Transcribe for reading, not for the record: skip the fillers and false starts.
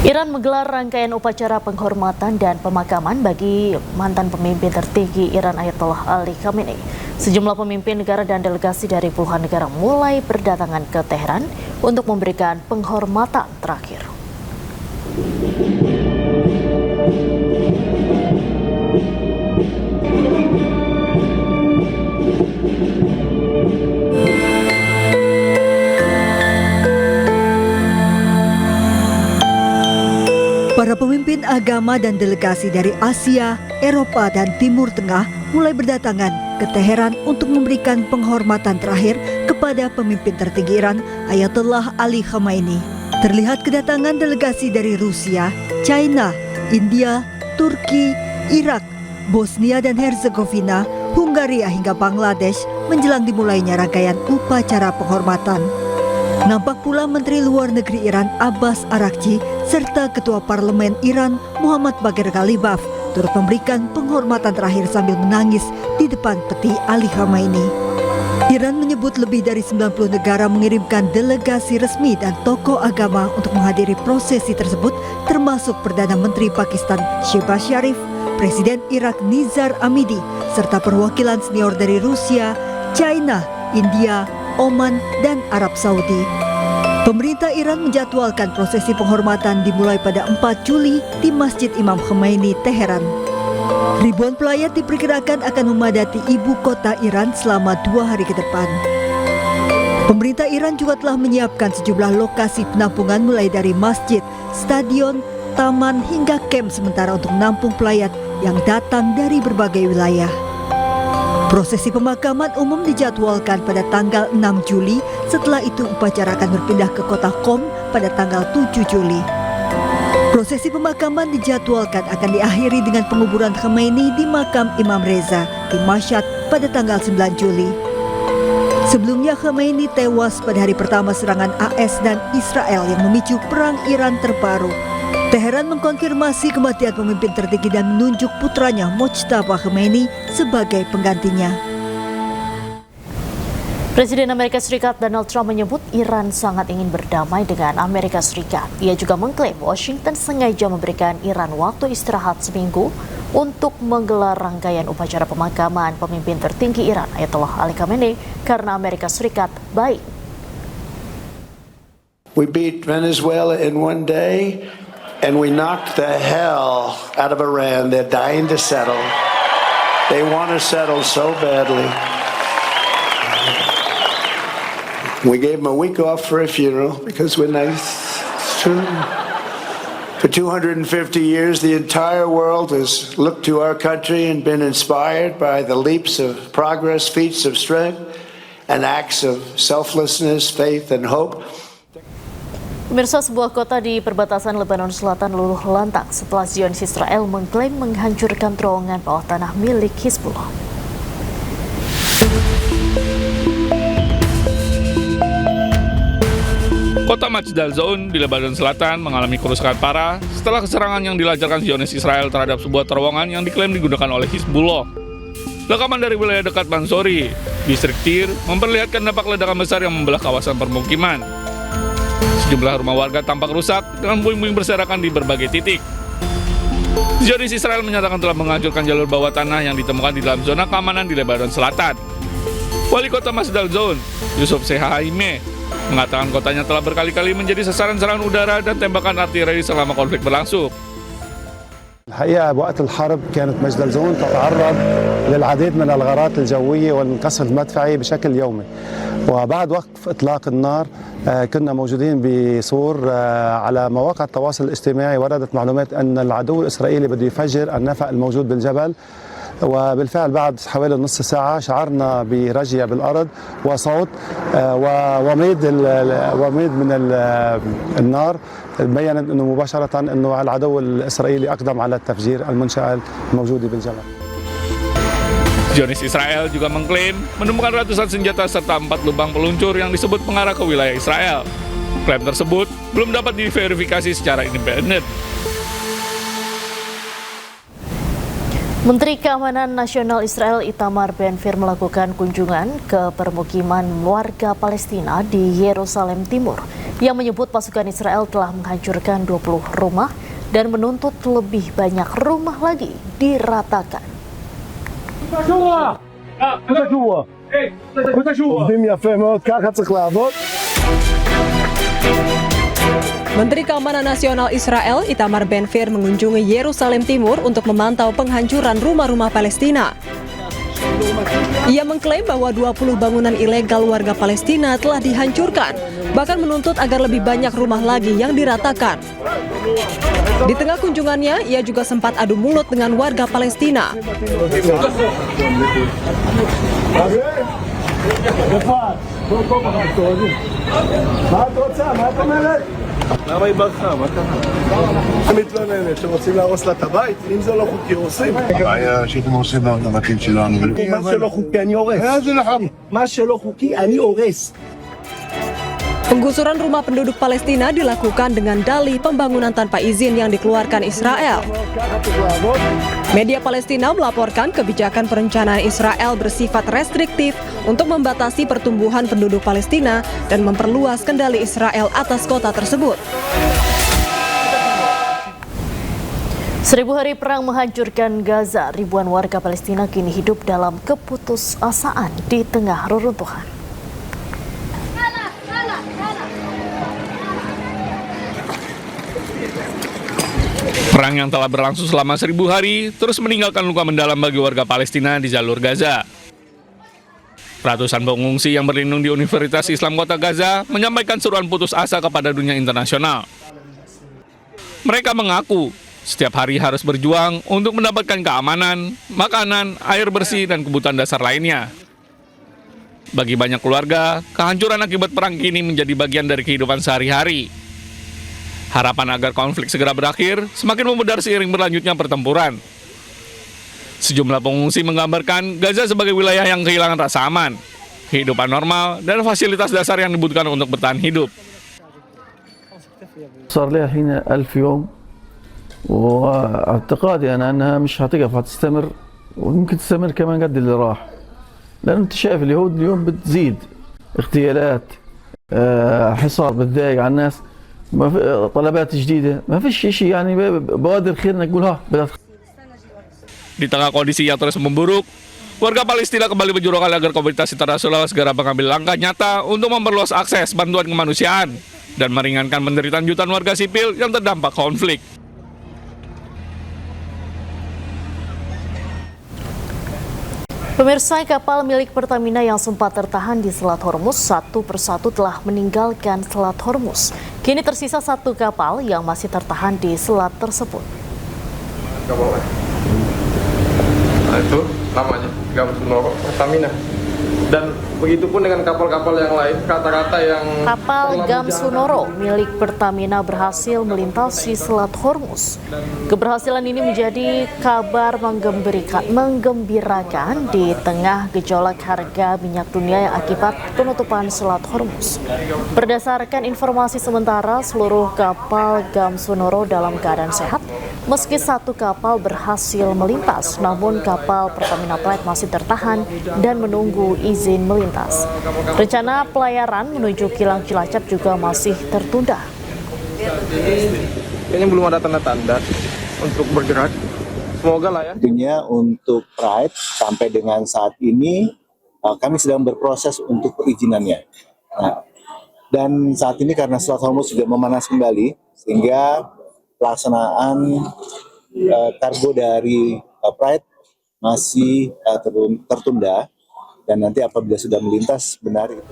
Iran menggelar rangkaian upacara penghormatan dan pemakaman bagi mantan pemimpin tertinggi Iran Ayatollah Ali Khamenei. Sejumlah pemimpin negara dan delegasi dari puluhan negara mulai berdatangan ke Teheran untuk memberikan penghormatan terakhir. Para pemimpin agama dan delegasi dari Asia, Eropa, dan Timur Tengah mulai berdatangan ke Teheran untuk memberikan penghormatan terakhir kepada pemimpin tertinggi Iran, Ayatollah Ali Khamenei. Terlihat kedatangan delegasi dari Rusia, China, India, Turki, Irak, Bosnia dan Herzegovina, Hungaria hingga Bangladesh menjelang dimulainya rangkaian upacara penghormatan. Nampak pula Menteri Luar Negeri Iran Abbas Araghchi serta Ketua Parlemen Iran Muhammad Bagher Ghalibaf turut memberikan penghormatan terakhir sambil menangis di depan peti Ali Khamenei. Iran menyebut lebih dari 90 negara mengirimkan delegasi resmi dan tokoh agama untuk menghadiri prosesi tersebut, termasuk Perdana Menteri Pakistan Shehbaz Sharif, Presiden Irak Nizar Amidi, serta perwakilan senior dari Rusia, China, India, Oman, dan Arab Saudi. Pemerintah Iran menjadwalkan prosesi penghormatan dimulai pada 4 Juli di Masjid Imam Khomeini, Teheran. Ribuan pelayat diperkirakan akan memadati ibu kota Iran selama 2 hari ke depan. Pemerintah Iran juga telah menyiapkan sejumlah lokasi penampungan mulai dari masjid, stadion, taman, hingga kamp sementara untuk menampung pelayat yang datang dari berbagai wilayah. Prosesi pemakaman umum dijadwalkan pada tanggal 6 Juli, setelah itu upacara akan berpindah ke kota Qom pada tanggal 7 Juli. Prosesi pemakaman dijadwalkan akan diakhiri dengan penguburan Khamenei di makam Imam Reza di Mashhad pada tanggal 9 Juli. Sebelumnya Khamenei tewas pada hari pertama serangan AS dan Israel yang memicu perang Iran terbaru. Teheran mengkonfirmasi kematian pemimpin tertinggi dan menunjuk putranya Mojtaba Khamenei sebagai penggantinya. Presiden Amerika Serikat Donald Trump menyebut Iran sangat ingin berdamai dengan Amerika Serikat. Ia juga mengklaim Washington sengaja memberikan Iran waktu istirahat seminggu untuk menggelar rangkaian upacara pemakaman pemimpin tertinggi Iran Ayatollah Ali Khamenei karena Amerika Serikat baik. We beat Venezuela in one day. And we knocked the hell out of Iran. They're dying to settle. They want to settle so badly. We gave them a week off for a funeral because we're nice. It's true. For 250 years, the entire world has looked to our country and been inspired by the leaps of progress, feats of strength, and acts of selflessness, faith, and hope. Pemirsa, sebuah kota di perbatasan Lebanon Selatan luluh lantak setelah Zionis Israel mengklaim menghancurkan terowongan bawah tanah milik Hizbullah. Kota Majdal Zaun di Lebanon Selatan mengalami kerusakan parah setelah serangan yang dilancarkan Zionis Israel terhadap sebuah terowongan yang diklaim digunakan oleh Hizbullah. Rekaman dari wilayah dekat Mansori, distrik Tir, memperlihatkan dampak ledakan besar yang membelah kawasan permukiman. Sejumlah rumah warga tampak rusak dengan puing-puing berserakan di berbagai titik. Zionis Israel menyatakan telah menghancurkan jalur bawah tanah yang ditemukan di dalam zona keamanan di Lebanon Selatan. Wali kota Majdal Zaun, Yusuf Sehaime, mengatakan kotanya telah berkali-kali menjadi sasaran serangan udara dan tembakan artileri selama konflik berlangsung. الحقيقة بوقت الحرب كانت مجدل زون تتعرض للعديد من الغارات الجوية والقصف المدفعي بشكل يومي، وبعد وقف إطلاق النار كنا موجودين بصور على مواقع التواصل الاجتماعي وردت معلومات أن العدو الإسرائيلي بده يفجر النفق الموجود بالجبل، وبالفعل بعد حوالي نص ساعة شعرنا برجية بالأرض وصوت وميد من النار بيّن أنه مباشرة أنه العدو الإسرائيلي أقدم على تفجير المنشأة الموجودة بالجبل. Zionis Israel juga mengklaim menemukan ratusan senjata serta 4 lubang peluncur yang disebut mengarah ke wilayah Israel. Klaim tersebut belum dapat diverifikasi secara independen. Menteri Keamanan Nasional Israel Itamar Ben-Gvir melakukan kunjungan ke permukiman warga Palestina di Yerusalem Timur. yang menyebut pasukan Israel telah menghancurkan 20 rumah dan menuntut lebih banyak rumah lagi diratakan. Menteri Keamanan Nasional Israel Itamar Ben-Gvir mengunjungi Yerusalem Timur untuk memantau penghancuran rumah-rumah Palestina. Ia mengklaim bahwa 20 bangunan ilegal warga Palestina telah dihancurkan, bahkan menuntut agar lebih banyak rumah lagi yang diratakan. Di tengah kunjungannya, ia juga sempat adu mulut dengan warga Palestina. למה היא ברחה? מה קרה? היא מתלוננת שרוצים להרוס לה את הבית? אם זה לא חוקי, הורסים. הבעיה שאתם הורסים את הבתים שלנו. מה שלא חוקי אני הורס. מה שלא חוקי אני הורס. Penggusuran rumah penduduk Palestina dilakukan dengan dalih pembangunan tanpa izin yang dikeluarkan Israel. Media Palestina melaporkan kebijakan perencanaan Israel bersifat restriktif untuk membatasi pertumbuhan penduduk Palestina dan memperluas kendali Israel atas kota tersebut. 1000 hari perang menghancurkan Gaza, ribuan warga Palestina kini hidup dalam keputusasaan di tengah reruntuhan. Perang yang telah berlangsung selama 1000 hari terus meninggalkan luka mendalam bagi warga Palestina di jalur Gaza. Ratusan pengungsi yang berlindung di Universitas Islam Kota Gaza menyampaikan seruan putus asa kepada dunia internasional. Mereka mengaku setiap hari harus berjuang untuk mendapatkan keamanan, makanan, air bersih, dan kebutuhan dasar lainnya. Bagi banyak keluarga, kehancuran akibat perang kini menjadi bagian dari kehidupan sehari-hari. Harapan agar konflik segera berakhir semakin memudar seiring berlanjutnya pertempuran. Sejumlah pengungsi menggambarkan Gaza sebagai wilayah yang kehilangan rasa aman, kehidupan normal, dan fasilitas dasar yang dibutuhkan untuk bertahan hidup. صار لها الحين 1000 يوم واعتقادي أنا أنها مش هتقف هتستمر وممكن تستمر كمان قد اللي راح لأن أنت شايف اليهود اليوم بتزيد اغتيالات حصار بتضايق على الناس طلبات جديدة ما فيش شيء يعني بوادر خير نقول ها بدأت. Di tengah kondisi yang terus memburuk, warga Palestina kembali berjuang agar komunitas internasional segera mengambil langkah nyata untuk memperluas akses bantuan kemanusiaan dan meringankan penderitaan jutaan warga sipil yang terdampak konflik. Pemirsa, kapal milik Pertamina yang sempat tertahan di Selat Hormuz satu persatu telah meninggalkan Selat Hormuz. Kini tersisa satu kapal yang masih tertahan di selat tersebut. Nah itu namanya Gam Sunoro Pertamina. Dan begitu pun dengan kapal-kapal yang lain, rata-rata yang... Kapal Gam Sunoro milik Pertamina berhasil melintasi Selat Hormuz. Keberhasilan ini menjadi kabar menggembirakan di tengah gejolak harga minyak dunia yang akibat penutupan Selat Hormuz. Berdasarkan informasi sementara, seluruh kapal Gam Sunoro dalam keadaan sehat, meski satu kapal berhasil melintas, namun kapal Pertamina Pride masih tertahan dan menunggu izin melintas. Rencana pelayaran menuju Kilang Cilacap juga masih tertunda. Kayaknya belum ada tanda-tanda untuk bergerak. Semoga lah ya. Tentunya untuk Pride sampai dengan saat ini kami sedang berproses untuk perizinannya. Nah, dan saat ini karena Selat Hormuz juga memanas kembali, sehingga pelaksanaan kargo dari Pride masih tertunda, dan nanti apabila sudah melintas benar itu.